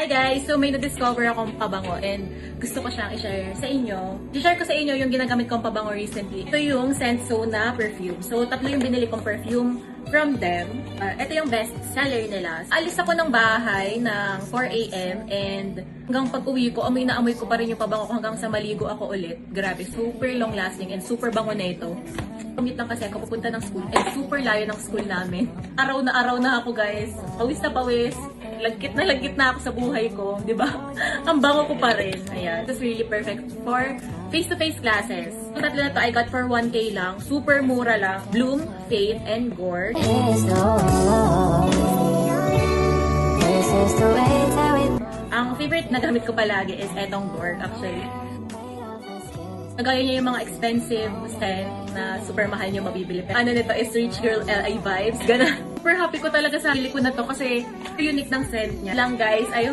Hi guys! So may na-discover akong pabango and gusto ko siyang i-share sa inyo. I-share ko sa inyo yung ginagamit kong pabango recently. Ito yung Sensona perfume. So tatlo yung binili kong perfume from them. Ito yung best seller nila. Alis ako ng bahay ng 4 AM and hanggang pag-uwi ko, amoy na amoy ko pa rin yung pabango ko hanggang sa maligo ako ulit. Grabe, super long lasting and super bango na ito. Commute lang kasi ako pupunta ng school and super layo ng school namin. Araw na ako guys. Pawis na pawis. Lagkit na ako sa buhay ko, di ba? Ang bango ko pa rin. Ayan. This is really perfect for face-to-face classes. Yung tatlo na to I got for 1K lang. Super mura lang. Bloom, Faith, and Gore. Ang favorite na gamit ko palagi is etong Gore actually. Kagaya niya yung mga expensive scent na super mahal niyo mabibili. Ano nito is Rich Girl LA vibes. Gana. Super happy ko talaga sa sarili ko na to kasi unique ng scent niya. Lang guys, I hope